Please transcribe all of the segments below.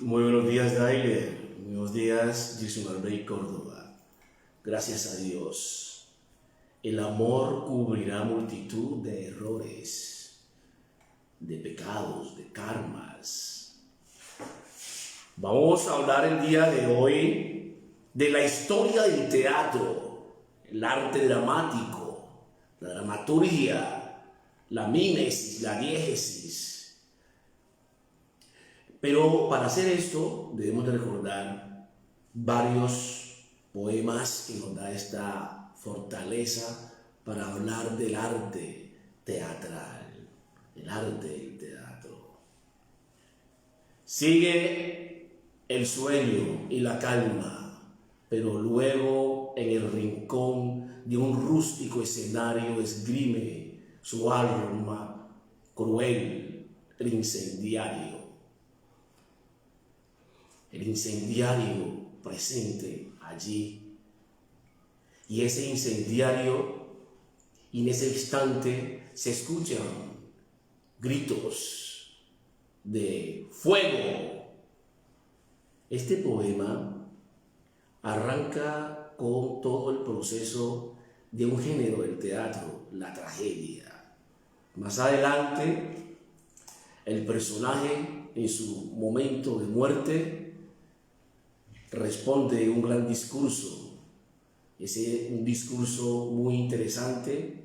Muy buenos días, Daile. Muy buenos días, Jesús Albrecht Córdoba. Gracias a Dios. El amor cubrirá multitud de errores, de pecados, de karmas. Vamos a hablar el día de hoy de la historia del teatro, el arte dramático, la dramaturgia, la mímesis, la diégesis. Pero para hacer esto debemos de recordar varios poemas que nos da esta fortaleza para hablar del arte teatral, el arte del teatro. Sigue el sueño y la calma, pero luego en el rincón de un rústico escenario esgrime su alma cruel, el incendiario. El incendiario presente allí. Y ese incendiario, y en ese instante se escuchan gritos de fuego. Este poema arranca con todo el proceso de un género del teatro, la tragedia. Más adelante, el personaje en su momento de muerte responde un gran discurso, un discurso muy interesante,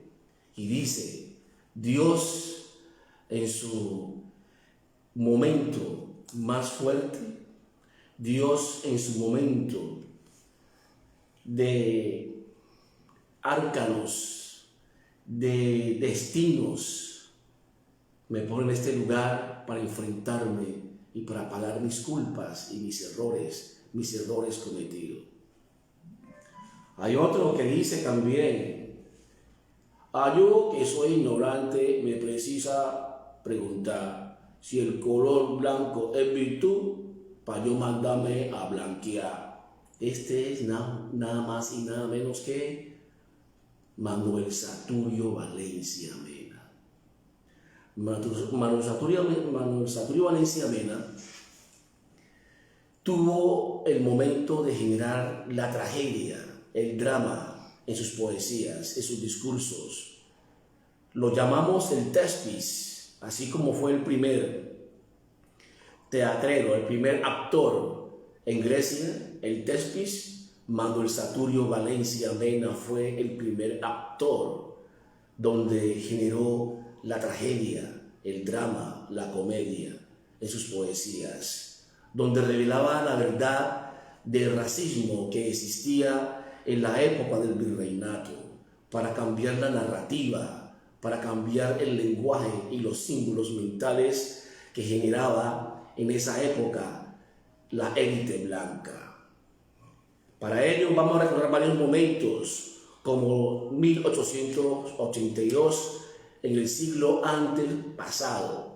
y dice: Dios en su momento más fuerte, Dios en su momento de arcanos, de destinos, me pone en este lugar para enfrentarme y para pagar mis culpas y mis errores cometidos. Hay otro que dice también: a yo que soy ignorante me precisa preguntar si el color blanco es virtud, para yo mandarme a blanquear. Este es nada más y nada menos que Manuel Saturio Valencia Mena. Manuel Saturio Valencia Mena tuvo el momento de generar la tragedia, el drama en sus poesías, en sus discursos. Lo llamamos el Thespis, así como fue el primer teatrero, el primer actor en Grecia, el Thespis. Manuel Saturio Valencia Mena fue el primer actor donde generó la tragedia, el drama, la comedia en sus poesías, donde revelaba la verdad del racismo que existía en la época del virreinato, para cambiar la narrativa, para cambiar el lenguaje y los símbolos mentales que generaba en esa época la élite blanca. Para ello vamos a recordar varios momentos, como 1882, en el siglo antepasado.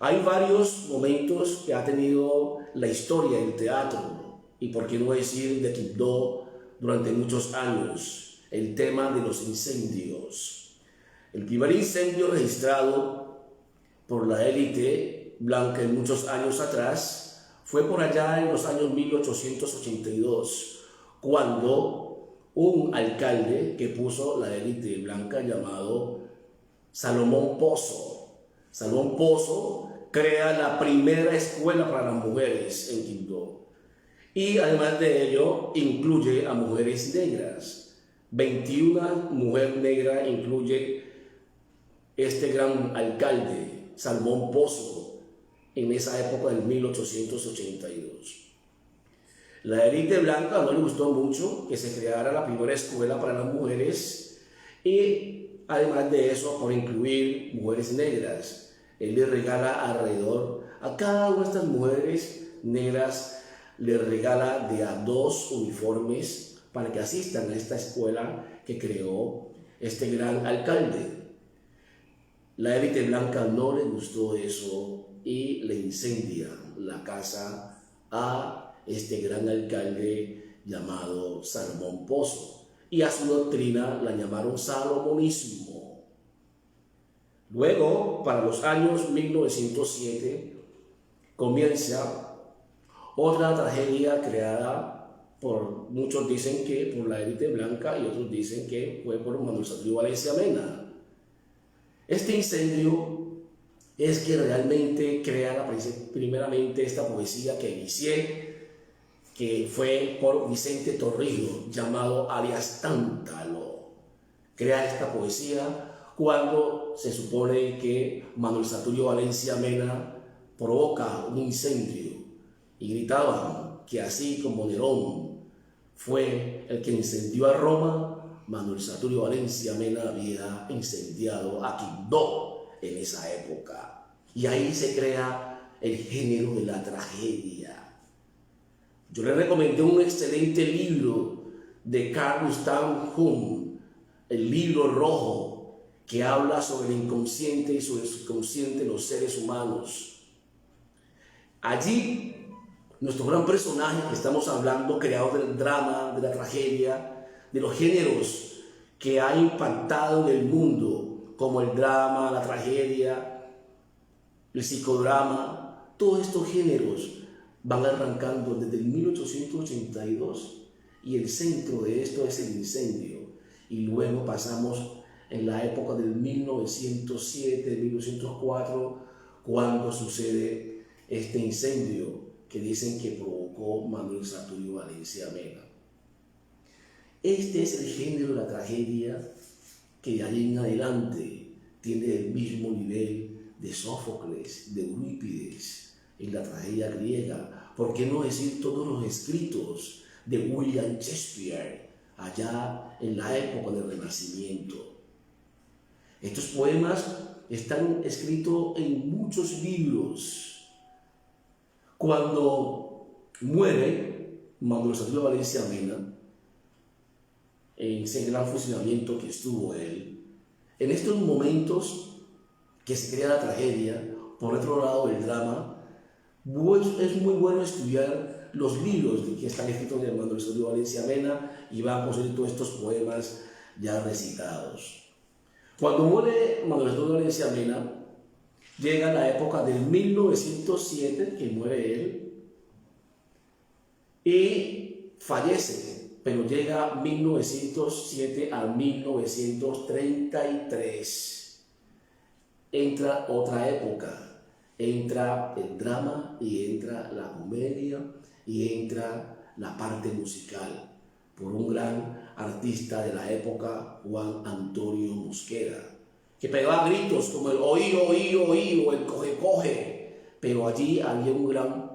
Hay varios momentos que ha tenido la historia del teatro, y por qué no decir de Quibdó durante muchos años, el tema de los incendios. El primer incendio registrado por la élite blanca en muchos años atrás fue por allá en los años 1882, cuando un alcalde que puso la élite blanca llamado Salomón Pozo crea la primera escuela para las mujeres en Quibdó, y además de ello incluye a mujeres negras. 21 mujeres negras incluye este gran alcalde Salomón Pozo en esa época del 1882. La élite blanca no le gustó mucho que se creara la primera escuela para las mujeres, y además de eso, por incluir mujeres negras, él le regala alrededor a cada una de estas mujeres negras, le regala de a 2 uniformes para que asistan a esta escuela que creó este gran alcalde. La élite blanca no le gustó eso y le incendia la casa a este gran alcalde llamado Salomón Pozo, y a su doctrina la llamaron salomonismo. Luego, para los años 1907, comienza Otra tragedia creada por, muchos dicen que por la élite blanca y otros dicen que fue por Manuel Saturio Valencia Mena. Este incendio es que realmente crea primeramente esta poesía que inicié, que fue por Vicente Torrijos, llamado alias Tántalo. Crea esta poesía cuando se supone que Manuel Saturio Valencia Mena provoca un incendio y gritaban que así como Nerón fue el que incendió a Roma, Manuel Saturio Valencia Mena había incendiado a Quibdó en esa época. Y ahí se crea el género de la tragedia. Yo le recomendé un excelente libro de Carl Gustav Jung, el libro rojo, que habla sobre el inconsciente y sobre el subconsciente de los seres humanos. Allí, nuestro gran personaje que estamos hablando, creador del drama, de la tragedia, de los géneros que ha impactado en el mundo, como el drama, la tragedia, el psicodrama, todos estos géneros van arrancando desde el 1882 y el centro de esto es el incendio. Y luego pasamos en la época del 1907, 1904, cuando sucede este incendio que dicen que provocó Manuel Saturio Valencia Mena. Este es el género de la tragedia que de ahí en adelante tiene el mismo nivel de Sófocles, de Eurípides, en la tragedia griega. ¿Por qué no decir todos los escritos de William Shakespeare allá en la época del Renacimiento? Estos poemas están escritos en muchos libros. Cuando muere Manuel Saturio Valencia Mena, en ese gran fusilamiento que estuvo él, en estos momentos que se crea la tragedia, por otro lado el drama, pues es muy bueno estudiar los libros que están escritos de Manuel Saturio Valencia Mena y va a conseguir todos estos poemas ya recitados. Cuando muere Manuel Saturio Valencia Mena, llega la época del 1907, que muere él, y fallece, pero llega 1907 a 1933. Entra otra época, entra el drama y entra la comedia y entra la parte musical por un gran artista de la época, Juan Antonio Mosquera, que pegaba gritos como el oí, oí, oí o el coge, coge, pero allí había un gran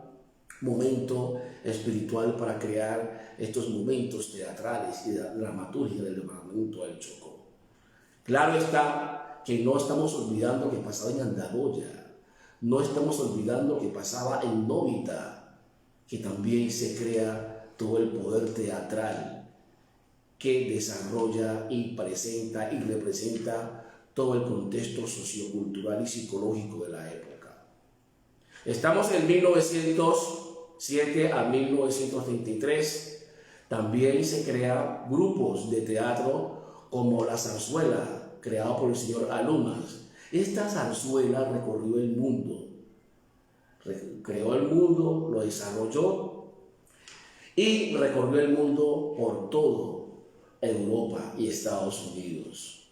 momento espiritual para crear estos momentos teatrales y de dramaturgia del departamento del Chocó. Claro está que no estamos olvidando que pasaba en Andagoya, no estamos olvidando que pasaba en Novita, que también se crea todo el poder teatral que desarrolla y presenta y representa todo el contexto sociocultural y psicológico de la época. Estamos en 1907 a 1933. También se crean grupos de teatro como la zarzuela, creada por el señor Alumas. Esta zarzuela recorrió el mundo, creó el mundo, lo desarrolló y recorrió el mundo por todo Europa y Estados Unidos.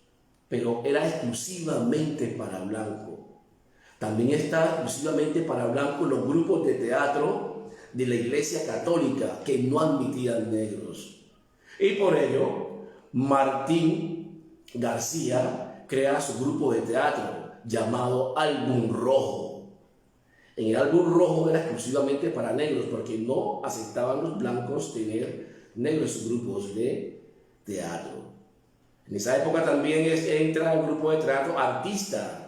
Pero era exclusivamente para blanco. También está exclusivamente para blanco los grupos de teatro de la Iglesia Católica que no admitían negros. Y por ello, Martín García crea su grupo de teatro llamado Álbum Rojo. En el Álbum Rojo era exclusivamente para negros porque no aceptaban los blancos tener negros en sus grupos de teatro. En esa época también entra el grupo de teatro artistas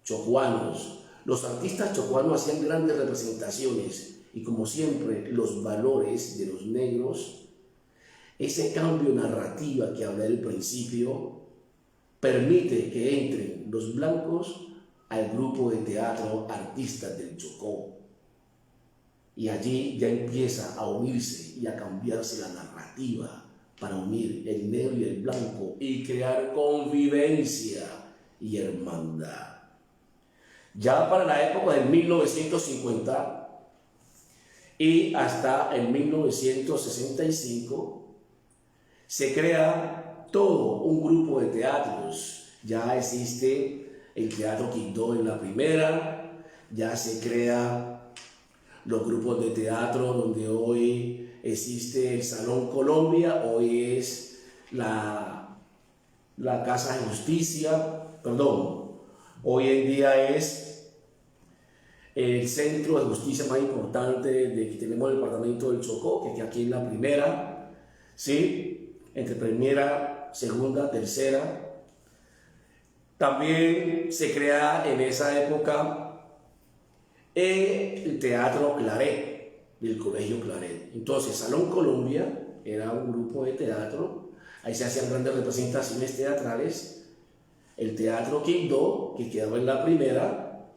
chocuanos. Los artistas chocuanos hacían grandes representaciones y, como siempre, los valores de los negros, ese cambio narrativa que hablé al principio, permite que entren los blancos al grupo de teatro artistas del Chocó. Y allí ya empieza a unirse y a cambiarse la narrativa para unir el negro y el blanco y crear convivencia y hermandad. Ya para la época de 1950, Y hasta el 1965 se crea todo un grupo de teatros. Ya existe el Teatro Quibdó en la primera, ya se crea los grupos de teatro donde hoy existe el Salón Colombia, hoy es la Casa de Justicia, perdón, hoy en día es el centro de justicia más importante de que tenemos el departamento del Chocó, que aquí en la primera, ¿sí? Entre primera, segunda, tercera. También se crea en esa época el Teatro Claret, del Colegio Claret. Entonces, Salón Colombia era un grupo de teatro, ahí se hacían grandes representaciones teatrales, el Teatro Quibdó, que quedaba en la primera,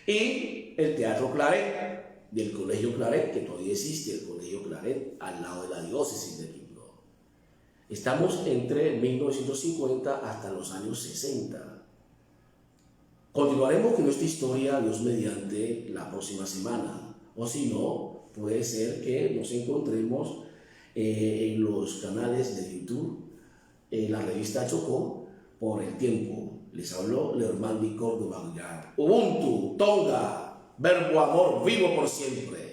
y el Teatro Claret, del Colegio Claret, que todavía existe el Colegio Claret, al lado de la diócesis de Quibdó. Estamos entre 1950 hasta los años 60. Continuaremos con nuestra historia, Dios mediante, la próxima semana. O si no, puede ser que nos encontremos en los canales de YouTube, en la revista Chocó, por el tiempo. Les habló Leormandi Córdoba Villar. Ubuntu, Tonga, verbo amor vivo por siempre.